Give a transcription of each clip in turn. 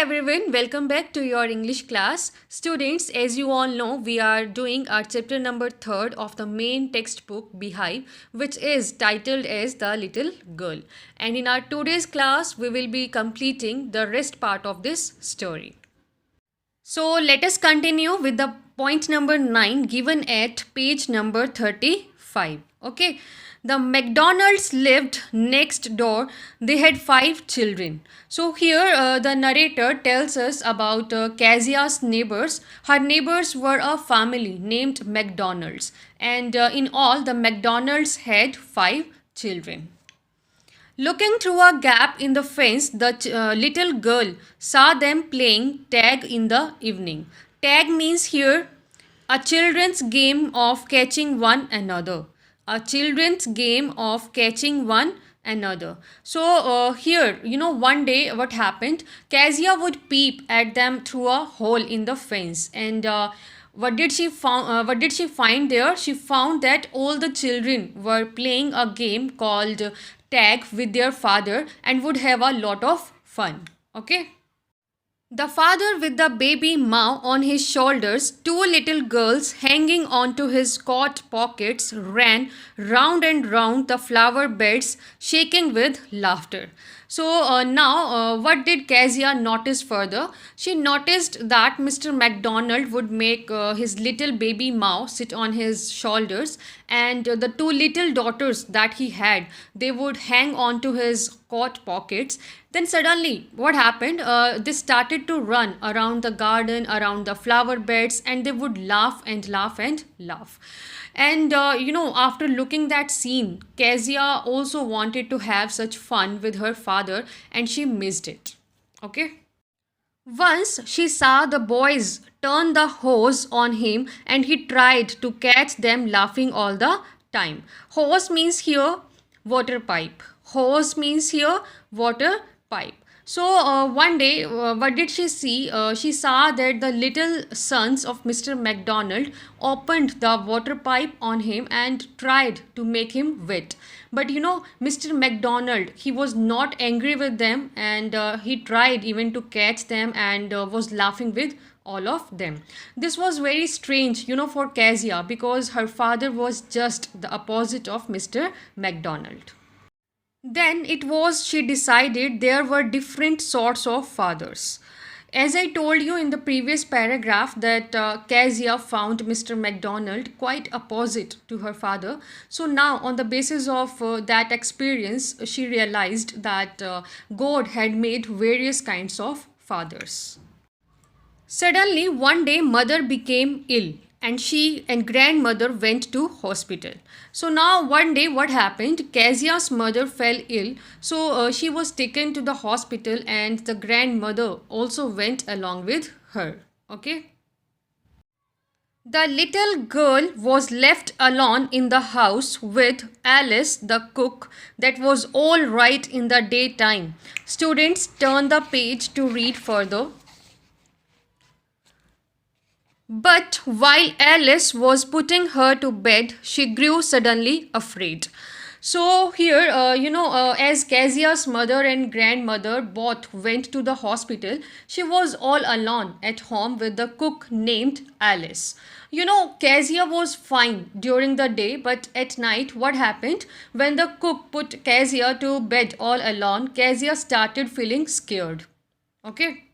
everyone, welcome back to your English class. Students, as you all know, we are doing our chapter number 3rd of the main textbook Beehive, which is titled as The Little Girl. And in our today's class, we will be completing the rest part of this story. So let us continue with the point number 9 given at page number 35. Okay. The McDonalds lived next door. They had 5 children. So here the narrator tells us about Kazia's neighbors. Her neighbors were a family named McDonalds. And in all, the McDonalds had 5 children. Looking through a gap in the fence, the little girl saw them playing tag in the evening. Tag means here a children's game of catching one another. A children's game of catching one another. So here, one day what happened? Kezia would peep at them through a hole in the fence, and what did she find there? She found that all the children were playing a game called tag with their father and would have a lot of fun. Okay. The father with the baby Mao on his shoulders, 2 little girls hanging onto his coat pockets, ran round and round the flower beds, shaking with laughter. So now, what did Kezia notice further? She noticed that Mr. McDonald would make his little baby Mao sit on his shoulders, and the 2 little daughters that he had, they would hang onto his coat pockets. Then suddenly, what happened? They started to run around the garden, around the flower beds, and they would laugh and laugh and laugh. And after looking that scene, Kezia also wanted to have such fun with her father, and she missed it. Okay. Once she saw the boys turn the hose on him, and he tried to catch them laughing all the time. Hose means here water pipe. Hose means here water pipe. So one day, what did she see? She saw that the little sons of Mr. McDonald opened the water pipe on him and tried to make him wet. But Mr. McDonald, he was not angry with them, and he tried even to catch them and was laughing with all of them. This was very strange, for Kezia, because her father was just the opposite of Mr. McDonald. Then it was she decided there were different sorts of fathers. As I told you in the previous paragraph that Kezia found Mr. McDonald quite opposite to her father. So now on the basis of that experience, she realized that God had made various kinds of fathers. Suddenly, one day, mother became ill and she and grandmother went to hospital. So now one day what happened? Kezia's mother fell ill. So she was taken to the hospital and the grandmother also went along with her. Okay. The little girl was left alone in the house with Alice, the cook, that was all right in the daytime. Students, turn the page to read further. But while Alice was putting her to bed, she grew suddenly afraid. So here, as Kezia's mother and grandmother both went to the hospital, she was all alone at home with the cook named Alice. Kezia was fine during the day, but at night, what happened? When the cook put Kezia to bed all alone, Kezia started feeling scared. Okay.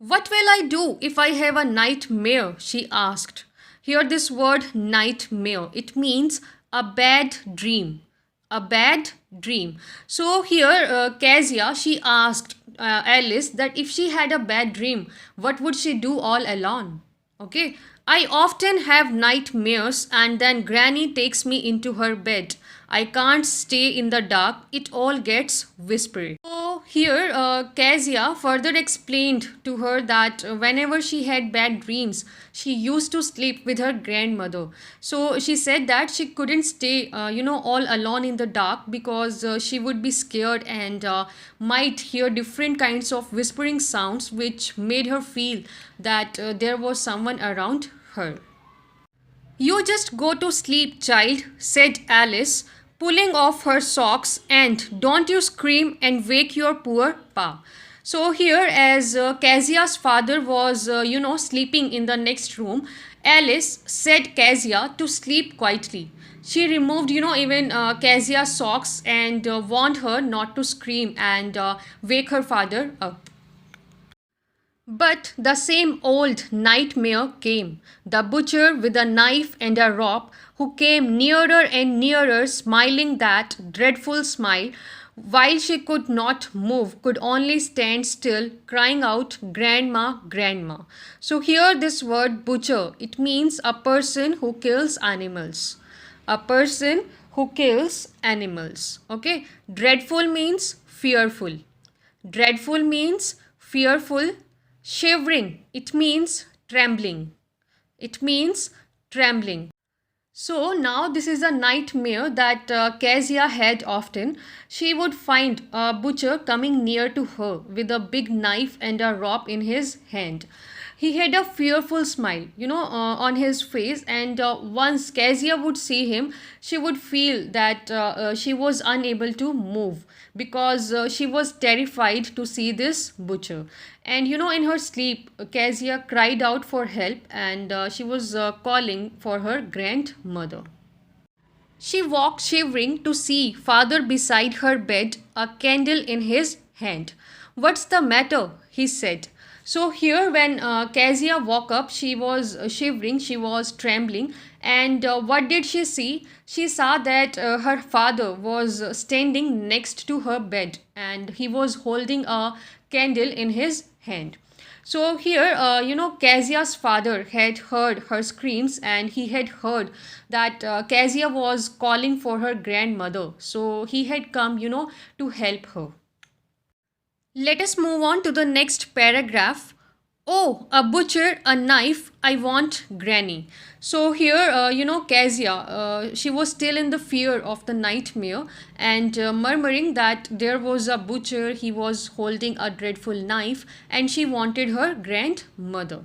What will I do if I have a nightmare? She asked. Hear this word nightmare. It means a bad dream. A bad dream. So here, Kezia, she asked Alice that if she had a bad dream, what would she do all alone? Okay. I often have nightmares and then Granny takes me into her bed. I can't stay in the dark. It all gets whispery. So here, Kezia further explained to her that whenever she had bad dreams, she used to sleep with her grandmother. So she said that she couldn't stay, all alone in the dark because she would be scared and might hear different kinds of whispering sounds which made her feel that there was someone around her. You just go to sleep, child, said Alice, pulling off her socks, and don't you scream and wake your poor pa. So here, as Kezia's father was, sleeping in the next room, Alice said Kezia to sleep quietly. She removed, even Kezia's socks and warned her not to scream and wake her father up. But the same old nightmare came. The butcher with a knife and a rope, who came nearer and nearer, smiling that dreadful smile, while she could not move, could only stand still, crying out, Grandma, Grandma. So, here this word butcher, it means a person who kills animals. A person who kills animals. Okay, dreadful means fearful. Dreadful means fearful. Shivering, it means trembling. It means trembling. So now this is a nightmare that Kezia had often. She would find a butcher coming near to her with a big knife and a rope in his hand. He had a fearful smile, on his face, and once Kezia would see him, she would feel that she was unable to move because she was terrified to see this butcher. And in her sleep, Kezia cried out for help, and she was calling for her grandmother. She walked shivering to see father beside her bed, a candle in his hand. What's the matter? He said. So here, when Kezia woke up, she was shivering, she was trembling, and what did she see? She saw that her father was standing next to her bed, and he was holding a candle in his hand. So here, Kezia's father had heard her screams, and he had heard that Kezia was calling for her grandmother. So he had come, to help her. Let us move on to the next paragraph. Oh, a butcher, a knife, I want granny. So here, Kezia, she was still in the fear of the nightmare and murmuring that there was a butcher, he was holding a dreadful knife, and she wanted her grandmother.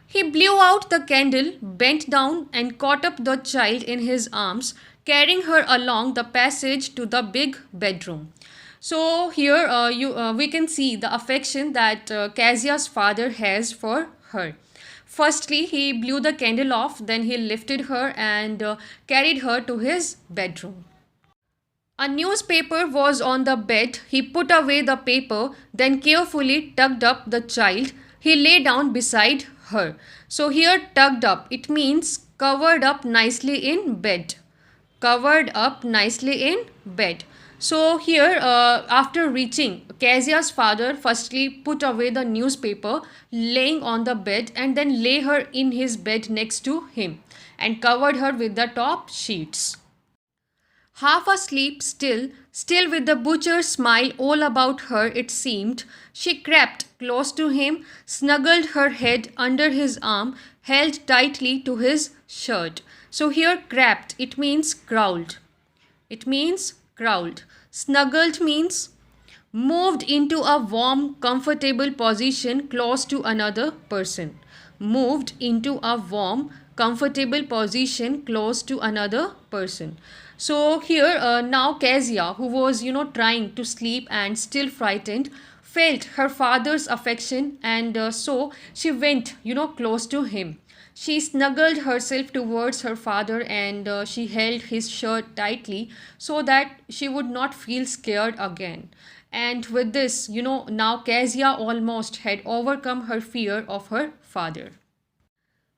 He blew out the candle, bent down, and caught up the child in his arms, carrying her along the passage to the big bedroom. So here we can see the affection that Kezia's father has for her. Firstly, he blew the candle off, then he lifted her and carried her to his bedroom. A newspaper was on the bed. He put away the paper, then carefully tucked up the child. He lay down beside her. So here tucked up, it means covered up nicely in bed. Covered up nicely in bed. So here, after reaching, Kezia's father firstly put away the newspaper laying on the bed and then lay her in his bed next to him and covered her with the top sheets. Half asleep still with the butcher's smile all about her, it seemed, she crept close to him, snuggled her head under his arm, held tightly to his shirt. So here crept, it means crawled. It means crawled. Snuggled means moved into a warm, comfortable position close to another person. Moved into a warm, comfortable position close to another person. So here now Kezia, who was trying to sleep and still frightened, felt her father's affection, and so she went close to him. She snuggled herself towards her father, and she held his shirt tightly so that she would not feel scared again. And with this, now Kezia almost had overcome her fear of her father.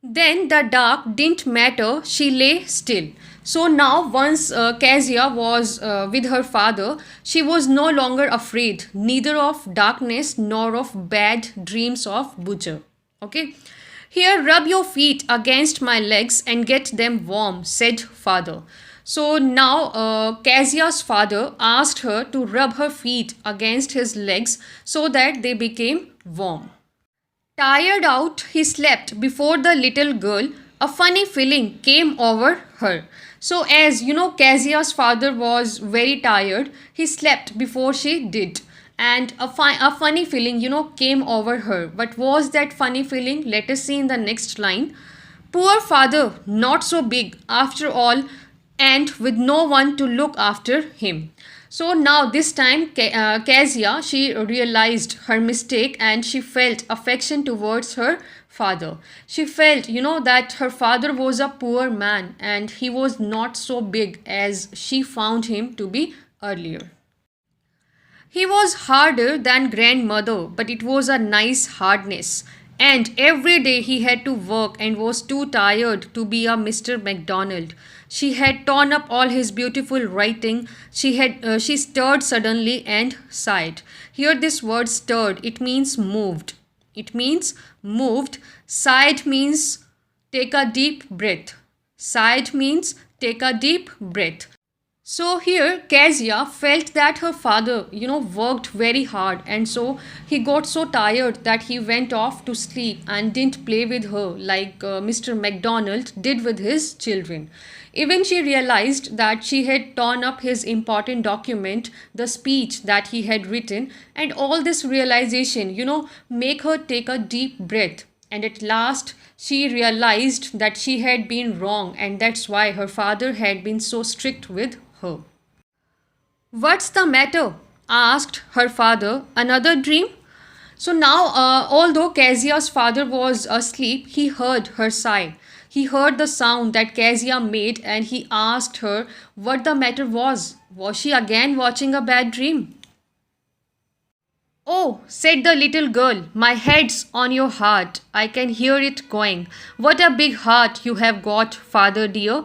Then the dark didn't matter, she lay still. So now, once Kezia was with her father, she was no longer afraid, neither of darkness nor of bad dreams of butcher. Okay. Here, rub your feet against my legs and get them warm, said father. So now Kezia's father asked her to rub her feet against his legs so that they became warm. Tired out, he slept before the little girl. A funny feeling came over her. So, as Kezia's father was very tired, he slept before she did. And a funny feeling, came over her. What was that funny feeling? Let us see in the next line. Poor father, not so big after all, and with no one to look after him. So now this time Kezia, she realized her mistake and she felt affection towards her father. She felt, that her father was a poor man and he was not so big as she found him to be earlier. He was harder than grandmother, but it was a nice hardness. And every day he had to work and was too tired to be a Mr. McDonald. She had torn up all his beautiful writing. She stirred suddenly and sighed. Here this word stirred, it means moved. It means moved. Sighed means take a deep breath. Sighed means take a deep breath. So here, Kezia felt that her father, worked very hard, and so he got so tired that he went off to sleep and didn't play with her like Mr. McDonald did with his children. Even she realized that she had torn up his important document, the speech that he had written, and all this realization, make her take a deep breath. And at last, she realized that she had been wrong, and that's why her father had been so strict with her. What's the matter? Asked her father. Another dream? So now, although Kezia's father was asleep, he heard her sigh. He heard the sound that Kezia made and he asked her what the matter was. Was she again watching a bad dream? Oh, said the little girl, my head's on your heart. I can hear it going. What a big heart you have got, father dear.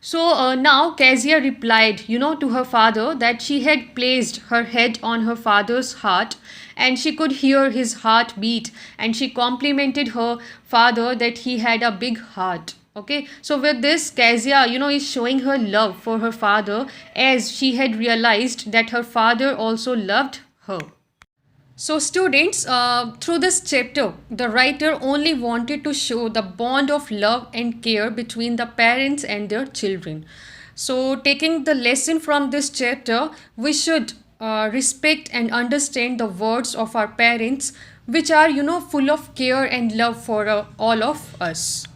So now Kezia replied, to her father that she had placed her head on her father's heart and she could hear his heart beat, and she complimented her father that he had a big heart. Okay, so with this, Kezia, is showing her love for her father as she had realized that her father also loved her. So, students, through this chapter, the writer only wanted to show the bond of love and care between the parents and their children. So, taking the lesson from this chapter, we should respect and understand the words of our parents, which are, full of care and love for all of us.